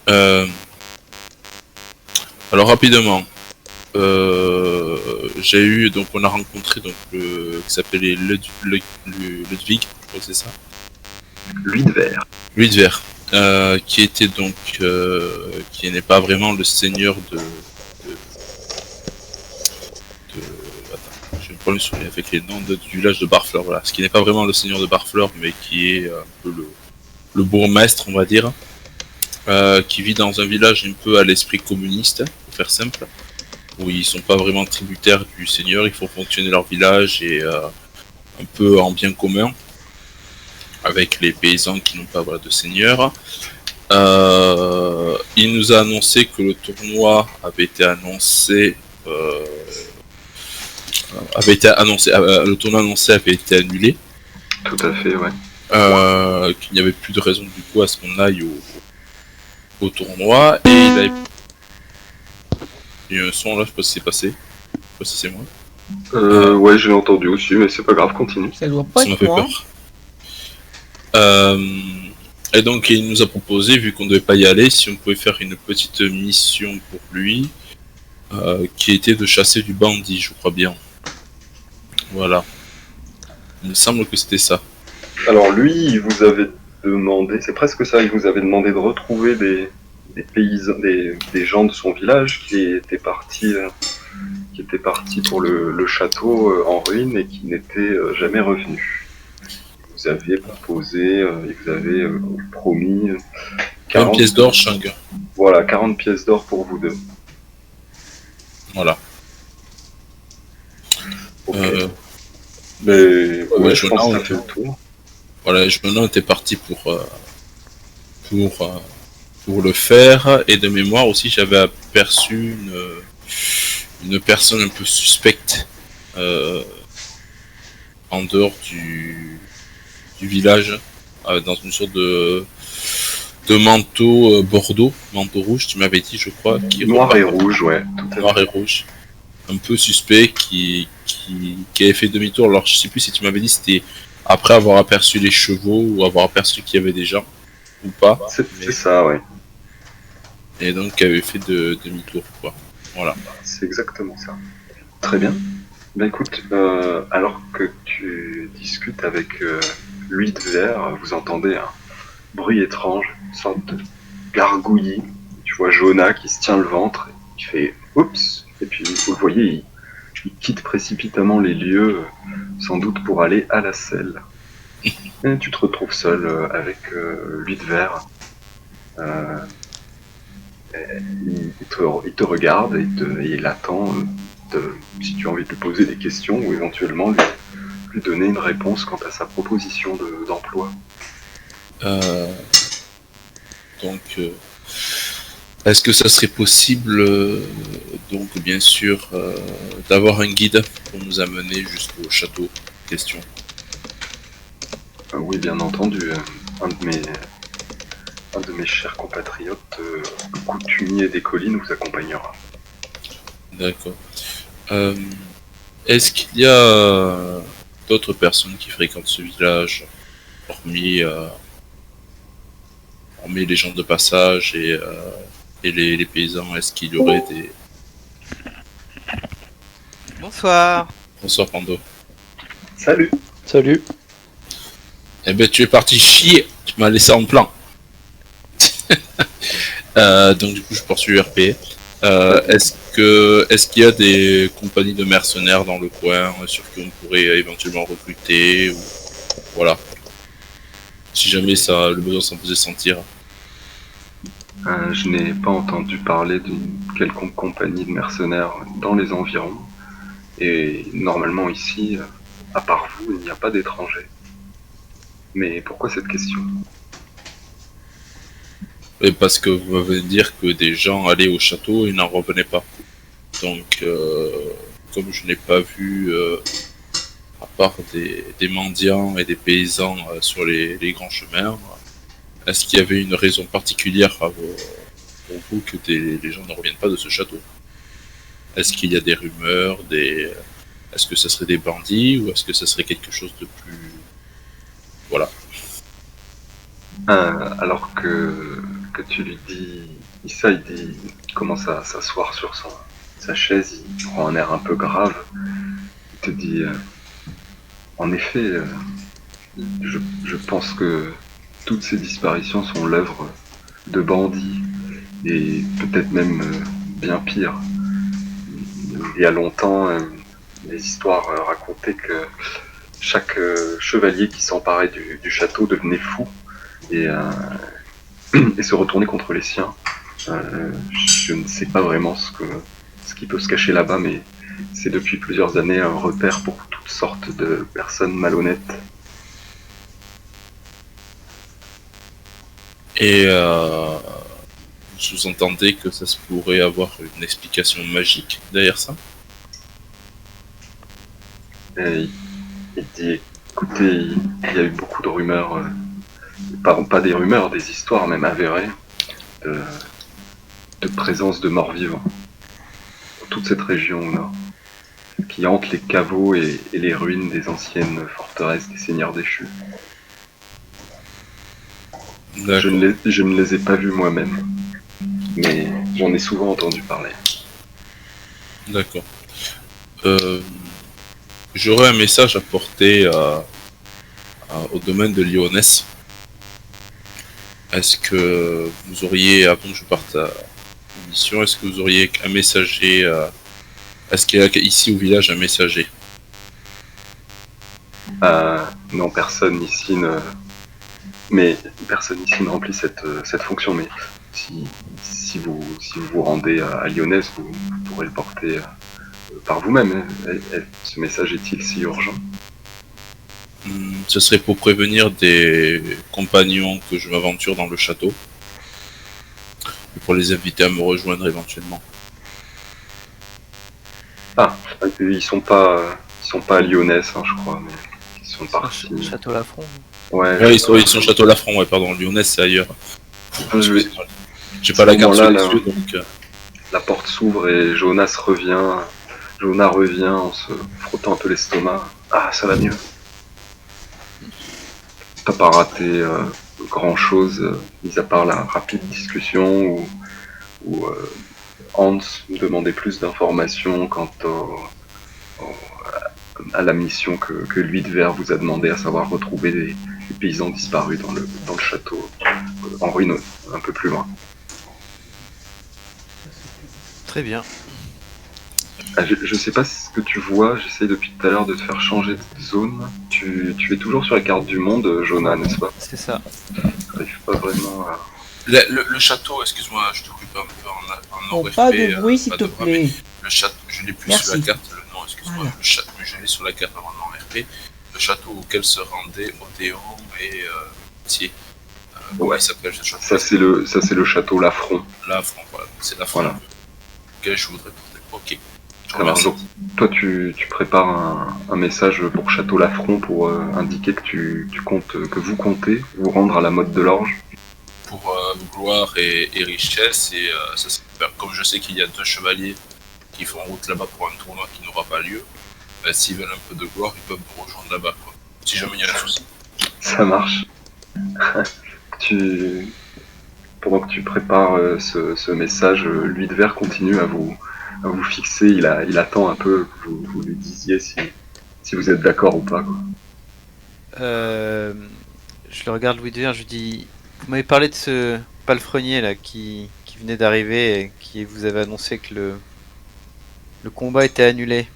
Euh, alors rapidement, on a rencontré donc qui s'appelait Ludwig, je crois que c'est ça. Luidver. Luidver, qui était donc, qui n'est pas vraiment le seigneur de attends, j'ai un problème avec les noms du village de Barfleur, voilà. Ce qui n'est pas vraiment le seigneur de Barfleur, mais qui est un peu le bourgmestre, on va dire, qui vit dans un village un peu à l'esprit communiste, pour faire simple, où ils sont pas vraiment tributaires du seigneur, ils font fonctionner leur village et un peu en bien commun avec les paysans qui n'ont pas de seigneur. Il nous a annoncé que le tournoi avait été annoncé. Le tournoi annoncé avait été annulé. Tout à fait, ouais. Qu'il n'y avait plus de raison du coup à ce qu'on aille au tournoi. Et il y a eu un son là, je sais pas si c'est passé. Je sais pas si c'est moi. Ouais, j'ai entendu aussi, mais c'est pas grave, continue. Ça doit pas Ça m'a être fait moi. peur. Et donc il nous a proposé, vu qu'on ne devait pas y aller, si on pouvait faire une petite mission pour lui, qui était de chasser du bandit, je crois bien. Voilà. Il me semble que c'était ça. Alors lui, il vous avait demandé, c'est presque ça, il vous avait demandé de retrouver des paysans, des gens de son village qui étaient partis pour le château en ruine et qui n'étaient jamais revenus. Vous aviez proposé, et vous avez promis 40 pièces d'or chacun. Voilà, 40 pièces d'or pour vous deux. Voilà. Okay. Mais ouais, je pense que ça fait le tour. Voilà, Jonan était parti pour le faire, et de mémoire aussi j'avais aperçu une personne un peu suspecte en dehors du village, dans une sorte de manteau bordeaux, manteau rouge, tu m'avais dit, je crois. Noir et rouge, ouais. Noir et rouge. Un peu suspect, qui avait fait demi-tour. Alors je sais plus si tu m'avais dit c'était après avoir aperçu les chevaux ou avoir aperçu qu'il y avait des gens ou pas. C'est ça, ouais. Et donc qui avait fait demi-tour, quoi. Voilà. C'est exactement ça. Très bien. Ben écoute, alors que tu discutes avec Luidver, vous entendez un bruit étrange, une sorte de gargouillis. Tu vois Jonah qui se tient le ventre, et qui fait « Oups !» Et puis vous le voyez, il quitte précipitamment les lieux, sans doute pour aller à la selle. Et tu te retrouves seul avec Luidver. Il te regarde et il attend si tu as envie de lui poser des questions ou éventuellement lui donner une réponse quant à sa proposition d'emploi. Donc, est-ce que ça serait possible, donc bien sûr, d'avoir un guide pour nous amener jusqu'au château? Question. Oui, bien entendu. Un de mes chers compatriotes, coutumier des collines, vous accompagnera. D'accord. Est-ce qu'il y a d'autres personnes qui fréquentent ce village, hormis les gens de passage et les paysans? Est-ce qu'il y aurait des... Bonsoir. Bonsoir Pando. Salut. Salut. Eh ben tu es parti chier, tu m'as laissé en plan. Donc du coup je poursuis RP. Est-ce qu'il y a des compagnies de mercenaires dans le coin sur qui on pourrait éventuellement recruter ou... Voilà. Si jamais le besoin s'en faisait sentir. Je n'ai pas entendu parler d'une quelconque compagnie de mercenaires dans les environs. Et normalement ici, à part vous, il n'y a pas d'étrangers. Mais pourquoi cette question? Et parce que vous m'avez dit que des gens allaient au château et n'en revenaient pas. Donc, comme je n'ai pas vu, à part des mendiants et des paysans sur les grands chemins, est-ce qu'il y avait une raison particulière pour vous que les gens ne reviennent pas de ce château? Est-ce qu'il y a des rumeurs, est-ce que ce serait des bandits ou est-ce que ce serait quelque chose de plus... Voilà. Alors que que tu lui dis ça, il commence à s'asseoir sur sa chaise, il prend un air un peu grave. Il te dit en effet, je pense que toutes ces disparitions sont l'œuvre de bandits, et peut-être même bien pire. Il y a longtemps, les histoires racontaient que chaque chevalier qui s'emparait du château devenait fou et, et se retournait contre les siens. Je ne sais pas vraiment ce qui peut se cacher là-bas, mais c'est depuis plusieurs années un repère pour toutes sortes de personnes malhonnêtes. Et vous sous-entendez que ça se pourrait avoir une explication magique derrière ça? Et il dit, écoutez, il y a eu beaucoup de rumeurs, pas des rumeurs, des histoires même avérées, de présence de morts vivants dans toute cette région au nord, qui hantent les caveaux et les ruines des anciennes forteresses des seigneurs déchus. Je ne les ai pas vus moi-même, mais j'en ai souvent entendu parler. D'accord. J'aurais un message à porter au domaine de Lyonès. Est-ce que vous auriez, avant que je parte à mission, est-ce que vous auriez un messager est-ce qu'il y a ici au village un messager? Non, personne ici ne remplit cette fonction, mais si vous rendez à Lyonès, vous pourrez le porter par vous-même. Ce message est-il si urgent? Ce serait pour prévenir des compagnons que je m'aventure dans le château, et pour les inviter à me rejoindre éventuellement. Ah, ils sont pas à Lyonès, hein, je crois, mais ils sont partis. Château Lafron. Ouais, ils sont Château Lafron, ouais, pardon, Lyonès c'est ailleurs. J'ai pas la carte sur les yeux, donc... La porte s'ouvre et Jonas revient en se frottant un peu l'estomac. Ah, ça va mieux. T'as pas raté grand chose, mis à part la rapide discussion où Hans demandait plus d'informations quant à la mission que Luidver vous a demandé, à savoir retrouver les paysans disparus dans le château, en ruine un peu plus loin. Très bien. Je sais pas ce que tu vois, j'essaie depuis tout à l'heure de te faire changer de zone. Tu es toujours sur la carte du monde, Jonah, n'est-ce pas? C'est ça. J'arrive pas vraiment à... Le château, excuse-moi, je te coupe un peu en Oh, pas de bruit, s'il te plaît. Le château, je l'ai plus Merci. sur la carte, non, excuse-moi, Voilà. je l'ai sur la carte normalement en RP. Le château auquel se rendaient Odéon et Thier. Comment Ouais. il s'appelle ce château? Ça c'est le château Lafron. Lafron, voilà, c'est Lafron. Voilà. Auquel je voudrais porter. Ok. Ça marche. Donc, toi tu prépares un message pour Château Lafron pour indiquer que que vous comptez vous rendre à la Motte de l'Orge. Pour gloire et richesse, et ça serait super. Comme je sais qu'il y a 2 chevaliers qui font route là-bas pour un tournoi qui n'aura pas lieu, s'ils veulent un peu de gloire, ils peuvent nous rejoindre là-bas, quoi. Si jamais il y a un souci. Ça marche. Pendant que tu prépares ce message, Luidver continue à vous fixer. Il attend un peu que vous lui disiez si vous êtes d'accord ou pas, quoi. Je le regarde Louis de Verre, je lui dis, vous m'avez parlé de ce palefrenier là qui venait d'arriver et qui vous avait annoncé que le combat était annulé.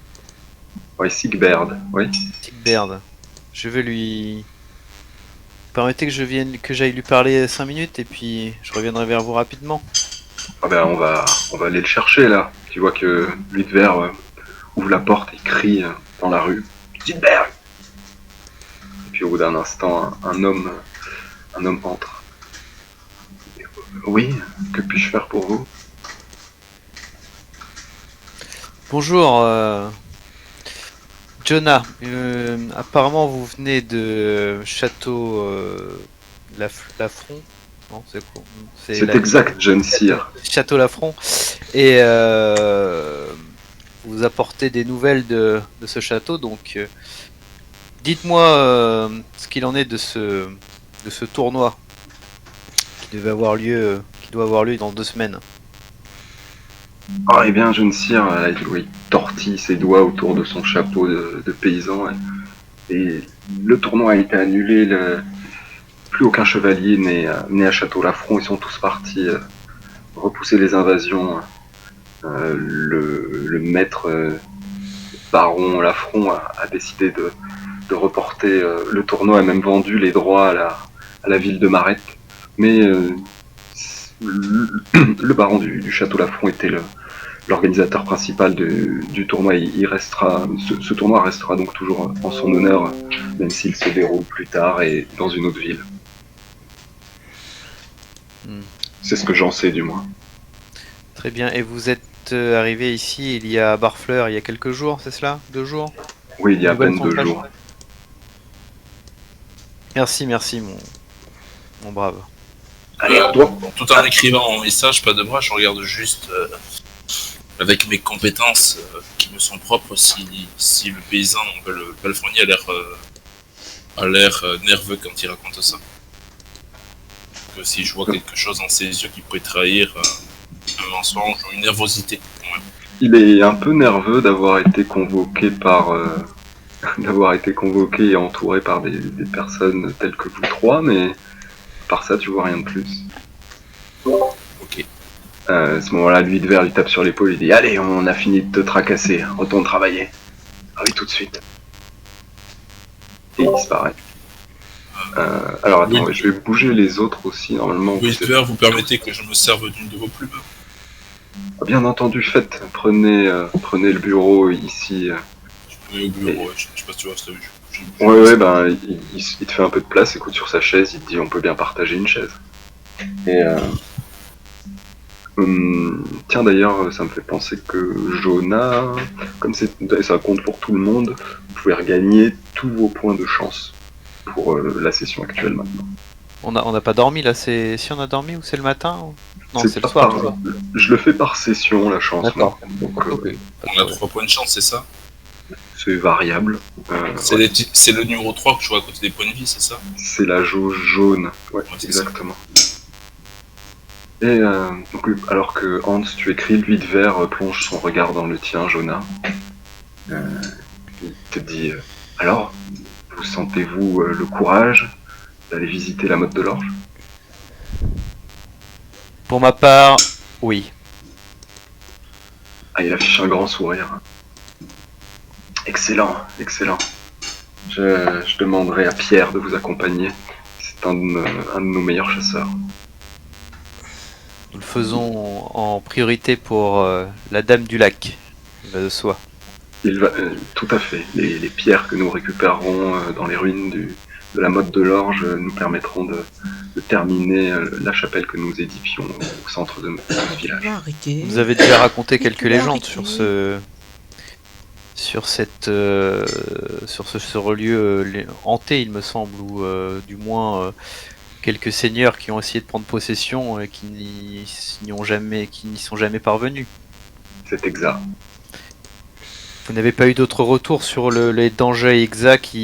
Ouais, Sigberd, oui. Sigberd. Je veux lui... Permettez que j'aille lui parler 5 minutes et puis je reviendrai vers vous rapidement. Ah ben on va aller le chercher là. Tu vois que Luidver ouvre la porte et crie dans la rue. Sigberd. Et puis au bout d'un instant, un homme entre. Oui, que puis-je faire pour vous? Bonjour, Jonah. Apparemment vous venez de Château Lafron. Non, c'est quoi? C'est exact, jeune sire. Château Lafron. Et vous apportez des nouvelles de ce château. Donc, dites-moi ce qu'il en est de ce tournoi doit avoir lieu dans 2 semaines. Ah, eh bien, jeune sire, il tortille ses doigts autour de son chapeau de paysan. Et le tournoi a été annulé. Plus aucun chevalier n'est à Château-Lafron. Ils sont tous partis repousser les invasions. Le maître baron Lafron a décidé de reporter le tournoi, a même vendu les droits à la ville de Marette. Mais le baron du Château Lafron était l'organisateur principal du tournoi. Ce tournoi restera donc toujours en son honneur, même s'il se déroule plus tard et dans une autre ville. C'est ce que j'en sais, du moins. Très bien. Et vous êtes arrivé ici il y a Barfleur il y a quelques jours, c'est cela? 2 jours? Oui, il y a à peine 2 jours. Merci, mon brave. Allez, toi. Tout en écrivant mon message, pas de moi, je regarde juste avec mes compétences qui me sont propres si le paysan, le palefrenier a l'air nerveux quand il raconte ça. Que si je vois quelque chose dans ses yeux qui pourrait trahir un mensonge ou une nervosité. Ouais. Il est un peu nerveux d'avoir été convoqué et entouré par des personnes telles que vous trois, mais par ça, tu vois rien de plus. Ok. À ce moment-là, lui de verre lui tape sur l'épaule, il dit « Allez, on a fini de te tracasser, retourne travailler. » Ah oui, tout de suite. Et il disparaît. Alors attends, oui. Je vais bouger les autres aussi, normalement. Oui, vous permettez que je me serve d'une de vos plumes? Bien entendu, faites. Prenez le bureau ici. Je me mets au bureau, je sais pas si tu vois ce que Ouais, ben, il te fait un peu de place, écoute sur sa chaise, il te dit on peut bien partager une chaise. Et tiens d'ailleurs, ça me fait penser que Jonah, comme ça compte pour tout le monde, vous pouvez regagner tous vos points de chance pour la session actuelle maintenant. On n'a pas dormi là, si on a dormi ou c'est le matin ou... Non, c'est le pas soir. Je le fais par session la chance. D'accord. Donc, on a 3 points de chance, c'est ça? C'est variable. C'est le numéro 3 que je vois à côté des points de vie, c'est ça? C'est la jauge jaune. Ouais, exactement. Et donc, alors que Hans, tu écris, lui de verre plonge son regard dans le tien, Jonah. Il te dit alors, vous sentez-vous le courage d'aller visiter la motte de l'orge? Pour ma part, oui. Ah, il affiche un grand sourire. Excellent, excellent. Je demanderai à Pierre de vous accompagner. C'est un de nos meilleurs chasseurs. Nous le faisons en priorité pour la Dame du Lac. Il va de soi. Tout à fait. Les pierres que nous récupérerons dans les ruines de la motte de l'orge nous permettront de terminer la chapelle que nous édifions au centre de ce village. Vous avez déjà raconté quelques légendes sur ce relieu hanté, il me semble, ou du moins quelques seigneurs qui ont essayé de prendre possession et qui n'y sont jamais parvenus. C'est exact. Vous n'avez pas eu d'autres retours sur les dangers exacts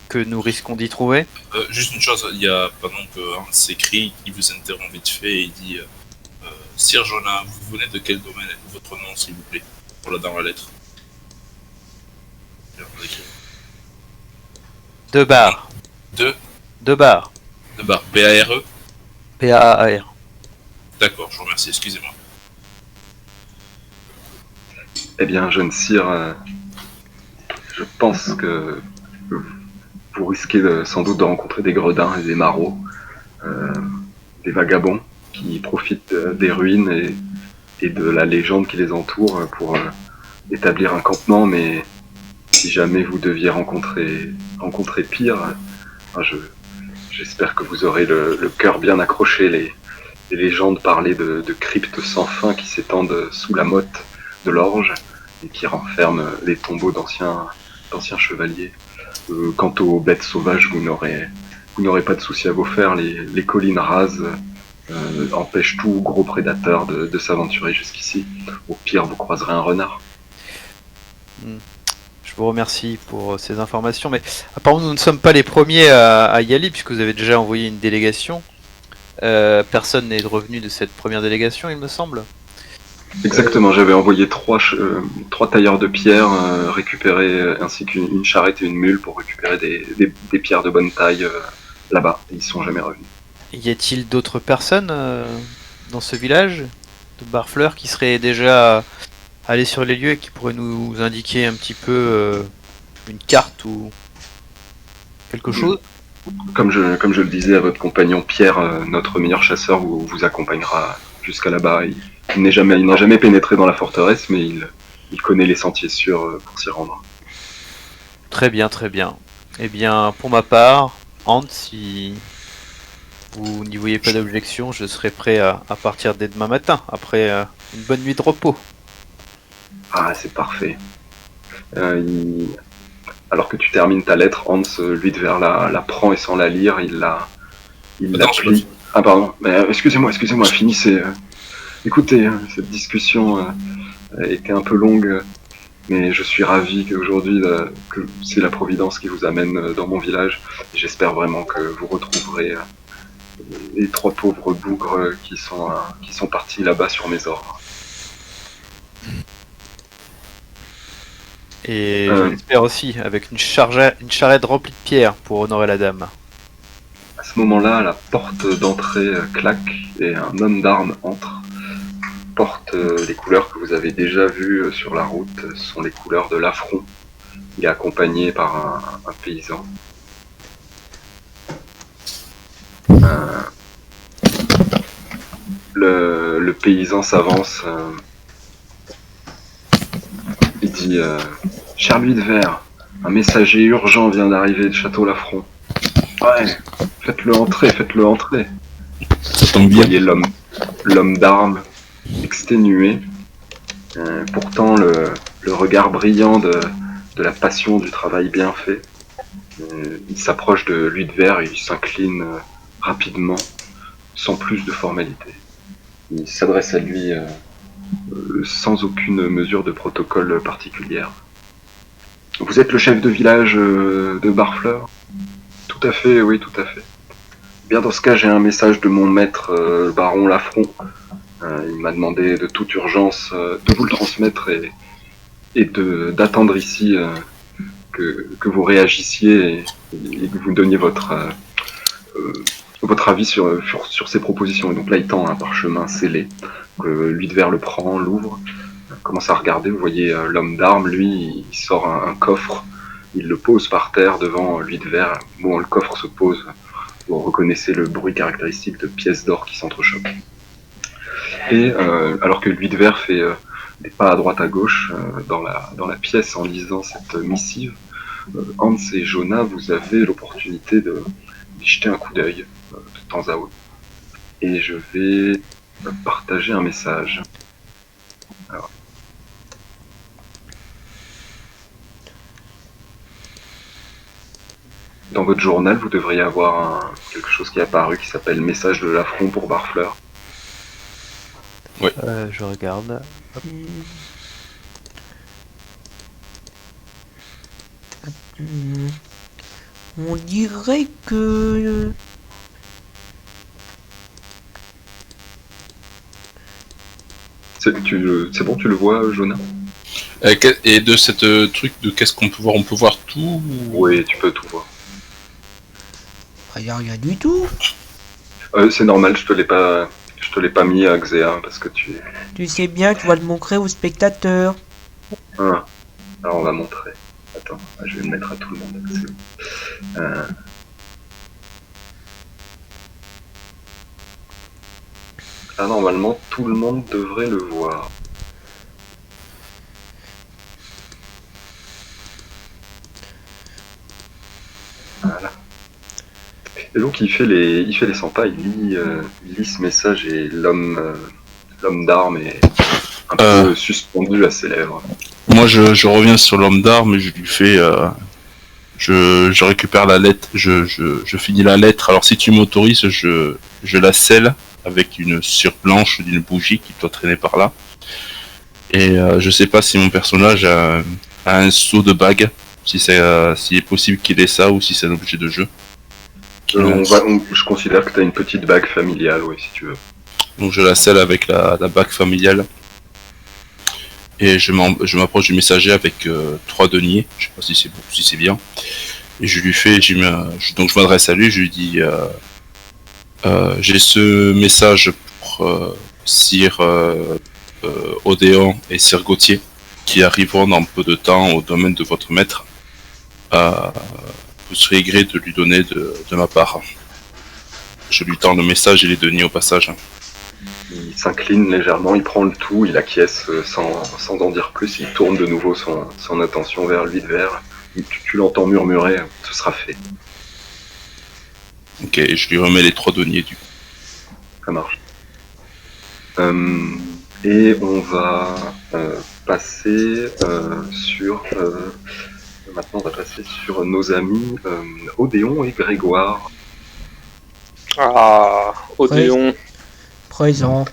que nous risquons d'y trouver? Juste une chose, il y a pendant que Hans s'écrit, il vous interrompt vite fait et il dit Sire Jonah, vous venez de quel domaine? Votre nom, s'il vous plaît, pour dans la lettre. Deux bars. Deux bars. B-A-R-E? P-A-A-R. D'accord, je vous remercie, excusez-moi. Eh bien, jeune sire, je pense que vous risquez sans doute de rencontrer des gredins et des marauds, des vagabonds qui profitent des ruines et de la légende qui les entoure pour établir un campement, mais si jamais vous deviez rencontrer pire, j'espère que vous aurez le cœur bien accroché. Les légendes parlaient de cryptes sans fin qui s'étendent sous la motte de l'orge et qui renferment les tombeaux d'anciens chevaliers. Quant aux bêtes sauvages, vous n'aurez pas de souci à vous faire. Les collines rases empêchent tout gros prédateur de s'aventurer jusqu'ici. Au pire, vous croiserez un renard. Je vous remercie pour ces informations, mais apparemment nous ne sommes pas les premiers à y aller, puisque vous avez déjà envoyé une délégation. Personne n'est revenu de cette première délégation, il me semble. Exactement, j'avais envoyé trois tailleurs de pierre récupérer, ainsi qu'une charrette et une mule pour récupérer des pierres de bonne taille là-bas. Ils sont jamais revenus. Y a-t-il d'autres personnes dans ce village de Barfleur qui seraient déjà allées sur les lieux et qui pourraient nous indiquer un petit peu une carte ou quelque chose? Comme je le disais à votre compagnon, Pierre, notre meilleur chasseur, vous accompagnera jusqu'à là-bas. Il n'a jamais pénétré dans la forteresse, mais il connaît les sentiers sûrs pour s'y rendre. Très bien, très bien. Eh bien, pour ma part, Hans, si vous n'y voyez pas d'objection, je serai prêt à partir dès demain matin, après une bonne nuit de repos. Ah, c'est parfait. Alors que tu termines ta lettre, Hans, Luidver la prend et sans la lire, il la plie. Ah pardon, mais excusez-moi, finissez. Écoutez, cette discussion a été un peu longue, mais je suis ravi qu'aujourd'hui, que c'est la Providence qui vous amène dans mon village. J'espère vraiment que vous retrouverez les 3 pauvres bougres qui sont partis là-bas sur mes ordres. Et j'espère aussi, avec une charrette remplie de pierres pour honorer la dame. À ce moment-là, la porte d'entrée claque et un homme d'armes entre. Porte les couleurs que vous avez déjà vues sur la route, ce sont les couleurs de l'affront. Il est accompagné par un paysan. Le paysan s'avance. Il dit Cher Luidver, un messager urgent vient d'arriver de Château Laffront. Ouais, faites-le entrer. Ça tombe Vous bien. voyez l'homme d'armes exténué. Pourtant, le regard brillant de la passion du travail bien fait. Il s'approche de Luidver et il s'incline rapidement, sans plus de formalité. Il s'adresse à lui sans aucune mesure de protocole particulière. Vous êtes le chef de village de Barfleur ? Tout à fait, oui, tout à fait. Bien, dans ce cas, j'ai un message de mon maître, le baron Laffront. Il m'a demandé de toute urgence de vous le transmettre et d'attendre ici que vous réagissiez et que vous donniez votre avis sur ces propositions. Et donc là, il tend un parchemin scellé. Luidver le prend, l'ouvre, commence à regarder. Vous voyez l'homme d'armes, lui, il sort un coffre. Il le pose par terre devant Luidver. Bon, le coffre se pose. Vous reconnaissez le bruit caractéristique de pièces d'or qui s'entrechoquent. Et alors que Luidver fait des pas à droite à gauche dans la pièce en lisant cette missive, Hans et Jonah, vous avez l'opportunité d'y jeter un coup d'œil de temps à autre. Et je vais partager un message. Alors. Dans votre journal, vous devriez avoir quelque chose qui est apparu qui s'appelle Message de l'affront pour Barfleur. Oui. Je regarde. Hop. On dirait que... C'est bon, tu le vois, Jonah ? Et de cette truc de qu'est-ce qu'on peut voir? On peut voir tout? Oui, tu peux tout voir. Il n'y a rien du tout. C'est normal, je te l'ai pas mis à Xéa parce que tu... Tu sais bien, tu vas le montrer aux spectateurs. Ah, alors on va montrer. Attends, je vais le mettre à tout le monde. C'est bon. Ah, normalement, tout le monde devrait le voir. Voilà. Et donc il fait les 100 pas, il lit ce message et l'homme d'armes est un peu suspendu à ses lèvres. Moi je reviens sur l'homme d'armes et je lui fais... Je récupère la lettre, je finis la lettre. Alors si tu m'autorises, je la scelle avec une cire blanche d'une bougie qui doit traîner par là. Et je sais pas si mon personnage un seau de bague, si s'il est possible qu'il ait ça ou si c'est un objet de jeu. Je considère que tu as une petite bague familiale, oui, si tu veux. Donc je la scelle avec la bague familiale. Et je m'approche du messager avec 3 deniers, je sais pas si c'est bien. Et je lui fais, donc je m'adresse à lui, je lui dis j'ai ce message pour Sir Odéon et Sir Gauthier qui arriveront dans peu de temps au domaine de votre maître. Vous serez gré de lui donner de ma part. Je lui tends le message et les deniers au passage. Il s'incline légèrement, il prend le tout, il acquiesce sans en dire plus, il tourne de nouveau son attention vers lui de verre. Tu l'entends murmurer, ce sera fait. Ok, et je lui remets les 3 deniers du coup. Ça marche. Et on va passer sur... maintenant on va passer sur nos amis Odéon et Grégoire. Ah, Odéon. Présent.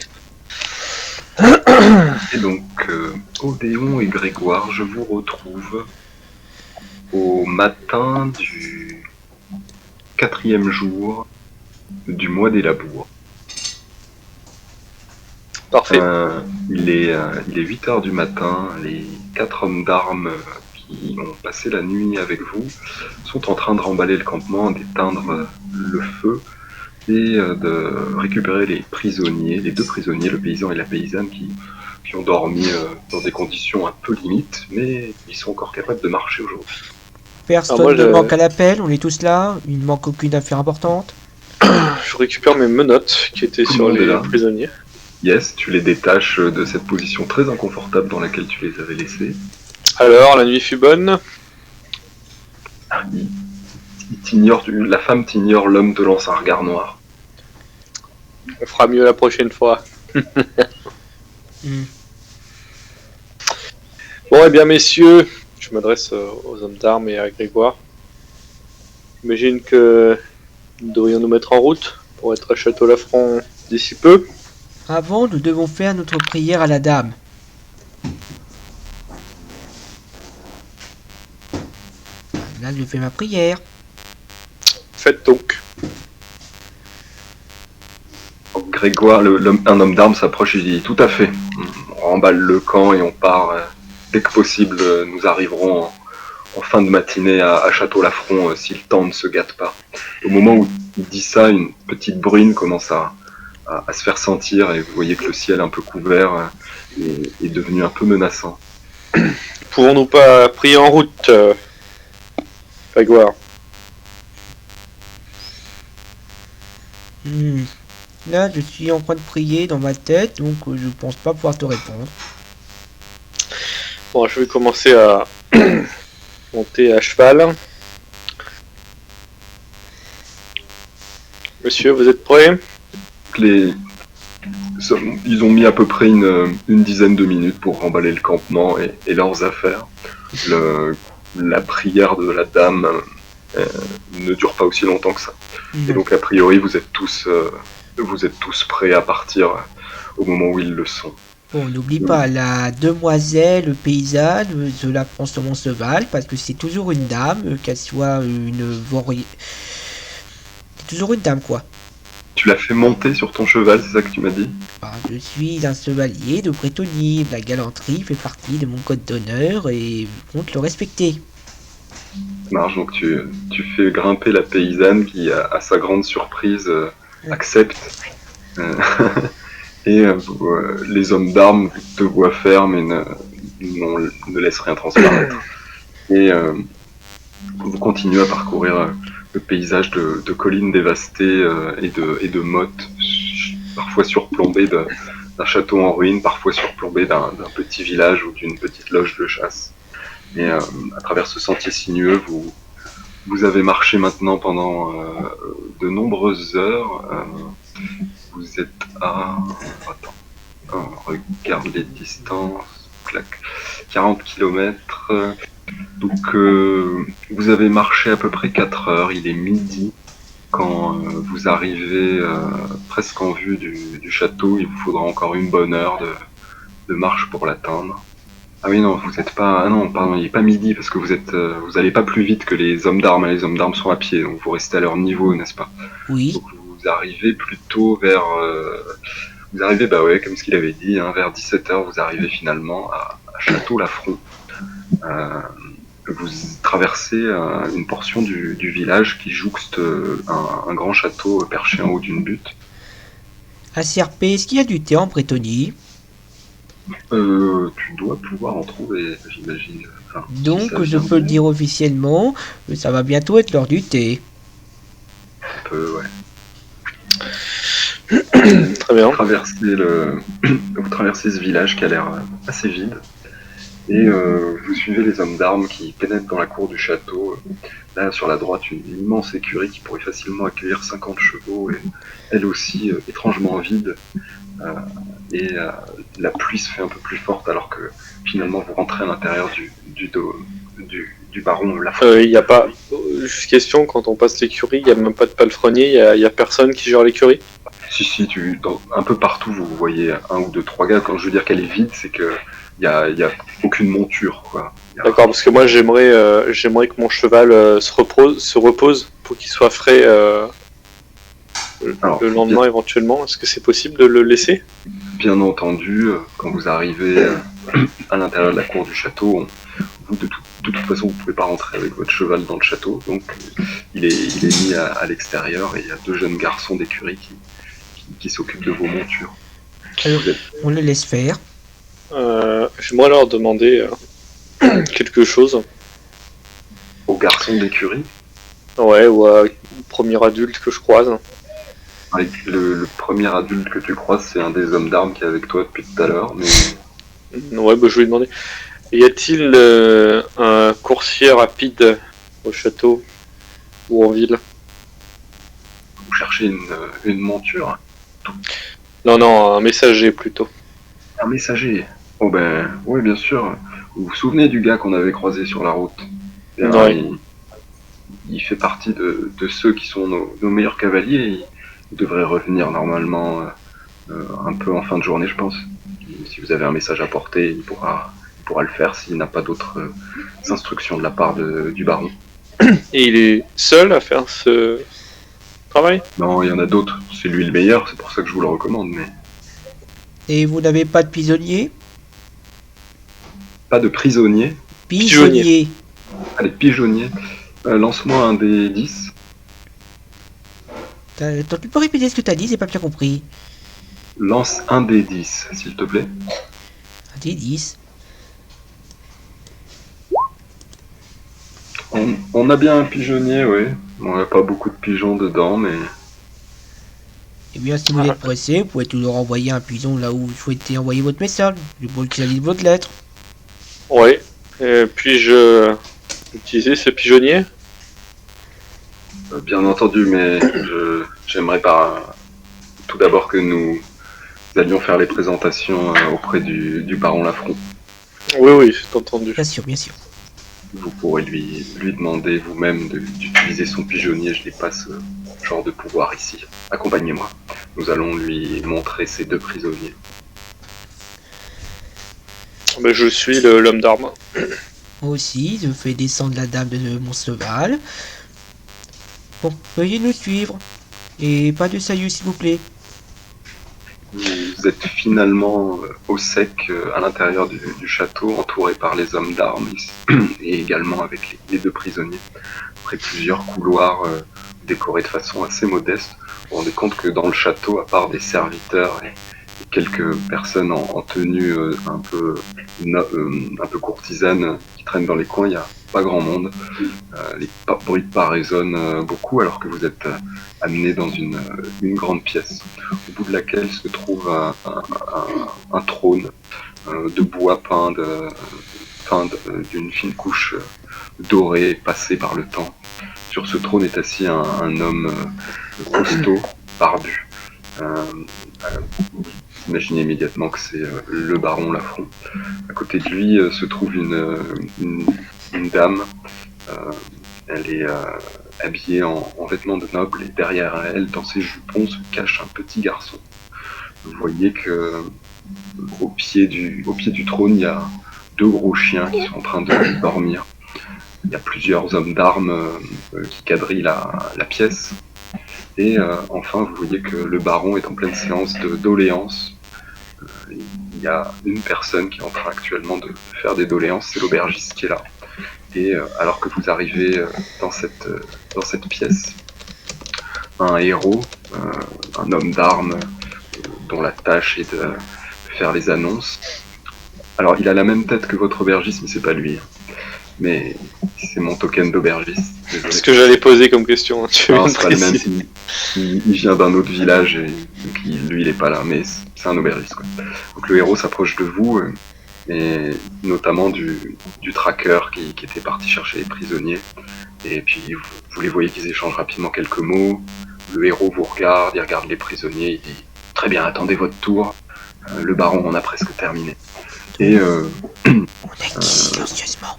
Et donc, Odéon et Grégoire, je vous retrouve au matin du 4e jour du mois des labours. Parfait. Il est 8h du matin, les 4 hommes d'armes qui ont passé la nuit avec vous sont en train de remballer le campement, d'éteindre le feu et de récupérer les prisonniers, les 2 prisonniers, le paysan et la paysanne qui ont dormi dans des conditions un peu limites, mais ils sont encore capables de marcher aujourd'hui. Personne ne manque à l'appel, on est tous là, il ne manque aucune affaire importante. Je récupère mes menottes qui étaient sur les prisonniers. Yes, tu les détaches de cette position très inconfortable dans laquelle tu les avais laissés. Alors, la nuit fut bonne. La femme t'ignore, l'homme te lance un regard noir. On fera mieux la prochaine fois. Bon, eh bien, messieurs, je m'adresse aux hommes d'armes et à Grégoire. J'imagine que nous devrions nous mettre en route pour être à Château-Lafranc d'ici peu. Avant, nous devons faire notre prière à la dame. Là, je fais ma prière. Faites donc. Grégoire, un homme d'armes s'approche et dit « Tout à fait. On remballe le camp et on part. Dès que possible, nous arriverons en fin de matinée à Château-Lafranc si le temps ne se gâte pas. » Au moment où il dit ça, une petite bruine commence à se faire sentir et vous voyez que le ciel un peu couvert est devenu un peu menaçant. Pouvons-nous pas prier en route, Grégoire? Là, je suis en train de prier dans ma tête, donc je pense pas pouvoir te répondre. Bon, je vais commencer à monter à cheval. Monsieur, vous êtes prêts? Ils ont mis à peu près une dizaine de minutes pour remballer le campement et leurs affaires. La prière de la dame ne dure pas aussi longtemps que ça. Et donc a priori vous êtes tous prêts à partir au moment où ils le sont. Bon, n'oublie pas, la demoiselle paysanne, je la prends sur mon cheval, parce que c'est toujours une dame, qu'elle soit une c'est toujours une dame, quoi. Tu l'as fait monter sur ton cheval, c'est ça que tu m'as dit? Je suis un chevalier de Brétonnie, la galanterie fait partie de mon code d'honneur et je compte le respecter. Ça marche, donc tu fais grimper la paysanne qui, à sa grande surprise, accepte. Et les hommes d'armes te voient faire, mais ne laissent rien transparaître. Et vous continuez à parcourir le paysage de collines dévastées et de mottes, parfois surplombées d'un château en ruine, parfois surplombées d'un petit village ou d'une petite loge de chasse. Et à travers ce sentier sinueux, vous avez marché maintenant pendant de nombreuses heures. Vous êtes à... Attends, on regarde les distances. Clac, 40 km. Donc vous avez marché à peu près 4 heures. Il est midi. Quand vous arrivez presque en vue du château, il vous faudra encore une bonne heure de marche pour l'atteindre. Ah oui, non, vous êtes pas. Ah non, pardon, il est pas midi parce que vous allez pas plus vite que les hommes d'armes. Les hommes d'armes sont à pied, donc vous restez à leur niveau, n'est-ce pas? Oui. Donc vous arrivez plutôt vers. Vous arrivez, bah ouais, comme ce qu'il avait dit, hein, vers 17h, vous arrivez finalement à Château-Lafron. Euh, Vous traversez une portion du village qui jouxte un grand château perché en haut d'une butte. À CRP, est-ce qu'il y a du thé en Brétonie? Tu dois pouvoir en trouver, j'imagine. Enfin, si ça Donc, je vient peux le de- dire officiellement, ça va bientôt être l'heure du thé. un peu, ouais. Très bien. Vous traversez ce village qui a l'air assez vide. Et vous suivez les hommes d'armes qui pénètrent dans la cour du château. Là, sur la droite, une immense écurie qui pourrait facilement accueillir 50 chevaux, et elle aussi étrangement vide. Euh, et la pluie se fait un peu plus forte alors que finalement vous rentrez à l'intérieur du baron Lafont. Il y a pas. Juste question, quand on passe l'écurie, il n'y a même pas de palefrenier, il y a personne qui gère l'écurie. Si, un peu partout vous voyez un ou deux, trois gars. Quand je veux dire qu'elle est vide, c'est que y a aucune monture, quoi. D'accord, parce que moi j'aimerais que mon cheval se repose pour qu'il soit frais Alors, le lendemain éventuellement. Est-ce que c'est possible de le laisser? Bien entendu, quand vous arrivez à l'intérieur de la cour du château, vous de toute façon vous pouvez pas rentrer avec votre cheval dans le château, donc il est mis à l'extérieur et il y a deux jeunes garçons d'écurie qui s'occupent de vos montures. Alors, Vous êtes- on le laisse faire. J'aimerais leur demander quelque chose. Aux garçons d'écurie, Ouais, ou au premier adulte que je croise. avec le premier adulte que tu croises, c'est un des hommes d'armes qui est avec toi depuis tout à l'heure, mais Ouais, bah, je vais lui demander. Y a-t-il un coursier rapide au château ou en ville? vous cherchez une monture, Non, non, un messager plutôt. un messager. Oh ben, oui bien sûr. Vous vous souvenez du gars qu'on avait croisé sur la route? Bien, Ouais. il fait partie de ceux qui sont nos meilleurs cavaliers. Il devrait revenir normalement un peu en fin de journée, je pense. Si vous avez un message à porter, il pourra le faire s'il n'a pas d'autres instructions de la part du baron. Et il est seul à faire ce travail? Non, il y en a d'autres. C'est lui le meilleur, c'est pour ça que je vous le recommande. Mais Et vous n'avez pas de pisonnier? pas de prisonnier. Pigeonnier. Allez, pigeonnier. Lance-moi un des 10. Attends, tu peux répéter ce que t'as dit, j'ai pas bien compris. Lance un des 10, s'il te plaît. Un des 10. On a bien un pigeonnier, oui. On n'a pas beaucoup de pigeons dedans, mais Eh bien, si vous êtes pressé, vous pouvez toujours envoyer un pigeon là où vous souhaitez envoyer votre message. Je peux utiliser votre lettre. Ouais. Puis-je utiliser ce pigeonnier? bien entendu, mais j'aimerais pas tout d'abord que nous allions faire les présentations auprès du baron Lafron. Oui, oui, c'est entendu. Bien sûr, bien sûr. Vous pourrez lui demander vous-même d'utiliser son pigeonnier. Je n'ai pas ce genre de pouvoir ici. Accompagnez-moi. Nous allons lui montrer ces deux prisonniers. Ben, je suis l'homme d'armes. Moi aussi, je fais descendre la dame de mon cheval. Bon, veuillez nous suivre. Et pas de saillie, s'il vous plaît. Vous êtes finalement au sec à l'intérieur du château, entouré par les hommes d'armes ici, et également avec les deux prisonniers. Après plusieurs couloirs décorés de façon assez modeste, vous vous rendez compte que dans le château, à part des serviteurs et quelques personnes en tenue un peu courtisane qui traînent dans les coins, il n'y a pas grand monde. Les bruits de pas résonnent beaucoup alors que vous êtes amené dans une grande pièce au bout de laquelle se trouve un trône de bois peint d'une fine couche dorée passée par le temps. Sur ce trône est assis un homme costaud, barbu. Vous imaginez immédiatement que c'est le baron Lafron. À côté de lui se trouve une dame. Elle est habillée en vêtements de noble et derrière elle, dans ses jupons, se cache un petit garçon. Vous voyez que au pied du trône, il y a deux gros chiens qui sont en train de dormir. Il y a plusieurs hommes d'armes qui quadrillent la pièce. Et enfin, vous voyez que le baron est en pleine séance de doléances. Il y a une personne qui est en train actuellement de faire des doléances, c'est l'aubergiste qui est là. Et alors que vous arrivez dans cette pièce, un héros, un homme d'armes dont la tâche est de faire les annonces. Alors il a la même tête que votre aubergiste, mais c'est pas lui. Mais c'est mon token d'aubergiste. C'est ce que j'allais poser comme question. Tu Non, viens de c'est pas le même. préciser. Il vient d'un autre village et donc lui il est pas là, mais c'est un aubergiste quoi. Donc le héros s'approche de vous et notamment du tracker qui était parti chercher les prisonniers. Et puis vous les voyez qu'ils échangent rapidement quelques mots. Le héros vous regarde, il regarde les prisonniers, il dit très bien, attendez votre tour. Le baron en a presque terminé. Et On a qui silencieusement.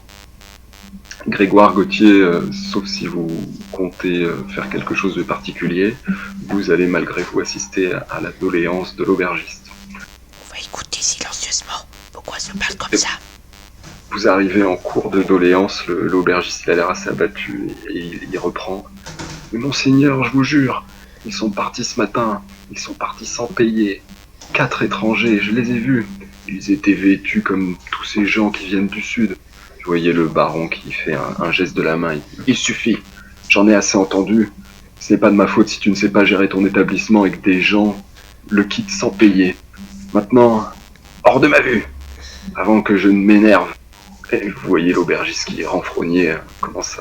Grégoire Gauthier, sauf si vous comptez faire quelque chose de particulier, vous allez malgré vous assister à la doléance de l'aubergiste. On va écouter silencieusement. Pourquoi se parle comme ça? Vous arrivez en cours de doléance, l'aubergiste il a l'air assez abattu et il reprend. Mais monseigneur, je vous jure, ils sont partis ce matin, ils sont partis sans payer. 4 étrangers, je les ai vus. Ils étaient vêtus comme tous ces gens qui viennent du sud. Vous voyez le baron qui fait un geste de la main. Il suffit, j'en ai assez entendu. Ce n'est pas de ma faute si tu ne sais pas gérer ton établissement et que des gens le quittent sans payer. Maintenant, hors de ma vue, avant que je ne m'énerve. Et vous voyez l'aubergiste qui est renfrogné commence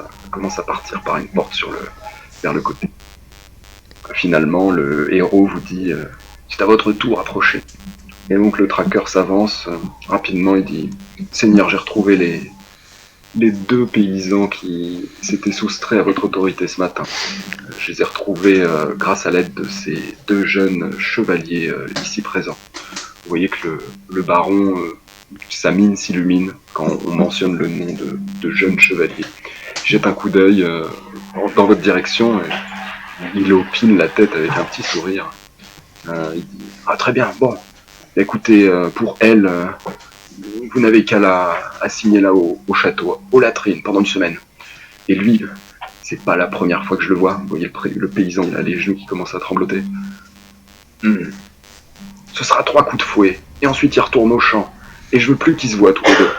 à partir par une porte vers le côté. Finalement, le héros vous dit c'est à votre tour, approchez. Et donc le tracker s'avance rapidement, il dit Seigneur, j'ai retrouvé les 2 paysans qui s'étaient soustraits à votre autorité ce matin. Je les ai retrouvés grâce à l'aide de ces 2 jeunes chevaliers ici présents. Vous voyez que le baron, sa mine s'illumine quand on mentionne le nom de jeunes chevaliers. Il jette un coup d'œil dans votre direction et il opine la tête avec un petit sourire. Il dit ah très bien, bon, écoutez, pour elle, vous n'avez qu'à la assigner là au château, aux latrines, pendant une semaine. Et lui, c'est pas la première fois que je le vois. Vous voyez le paysan, il a les genoux qui commencent à trembloter. Ce sera 3 coups de fouet, et ensuite il retourne au champ. Et je veux plus qu'ils se voient tous les deux.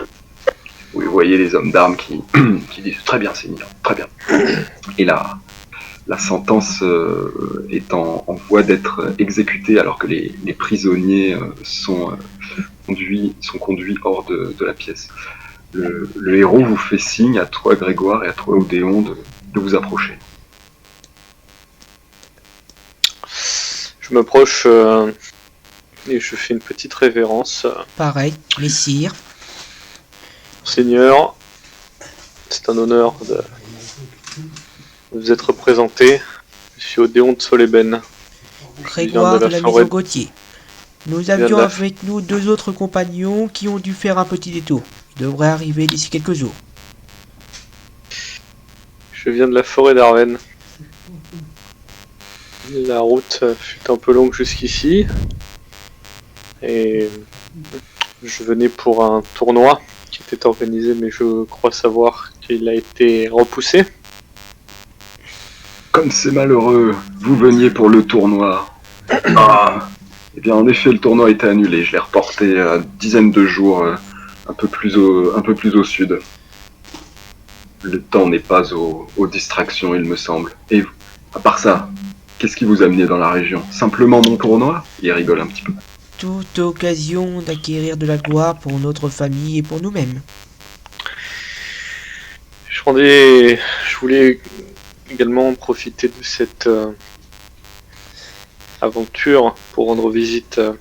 Vous voyez les hommes d'armes qui disent très bien, Seigneur, très bien. Et là, la sentence est en voie d'être exécutée alors que les prisonniers sont conduits hors de la pièce. Le héros vous fait signe à toi Grégoire et à toi Odéon de vous approcher. Je m'approche et je fais une petite révérence. Pareil, messire. Seigneur, c'est un honneur de vous être représenté. Je suis Odéon de Solében. Grégoire de la forêt. maison Gauthier. Nous avions avec nous 2 autres compagnons qui ont dû faire un petit détour. Ils devraient arriver d'ici quelques jours. Je viens de la forêt d'Arven. La route fut un peu longue jusqu'ici. Et je venais pour un tournoi qui était organisé, mais je crois savoir qu'il a été repoussé. Comme c'est malheureux, vous veniez pour le tournoi. Ah, eh bien en effet le tournoi a été annulé, je l'ai reporté à dizaines de jours, un peu plus au sud. Le temps n'est pas aux distractions il me semble. Et à part ça, qu'est-ce qui vous a amené dans la région? Simplement mon tournoi? Il rigole un petit peu. Toute occasion d'acquérir de la gloire pour notre famille et pour nous-mêmes. Je voulais également profiter de cette aventure pour rendre visite à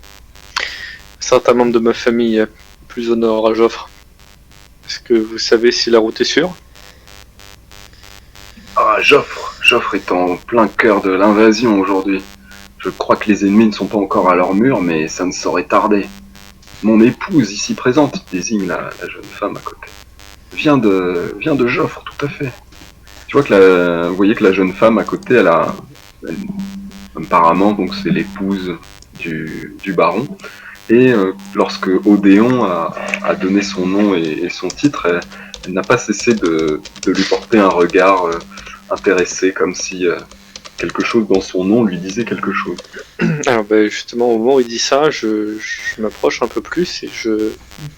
certains membres de ma famille plus au nord à Joffre. Est-ce que vous savez si la route est sûre? Ah, Joffre est en plein cœur de l'invasion aujourd'hui. Je crois que les ennemis ne sont pas encore à leur mur, mais ça ne saurait tarder. Mon épouse ici présente, désigne la jeune femme à côté, vient de Joffre, tout à fait. Tu vois que vous voyez que la jeune femme à côté, apparemment, donc c'est l'épouse du baron. Et lorsque Odéon a donné son nom et son titre, elle n'a pas cessé de lui porter un regard intéressé, comme si quelque chose dans son nom lui disait quelque chose. Alors justement, au moment où il dit ça, je m'approche un peu plus et je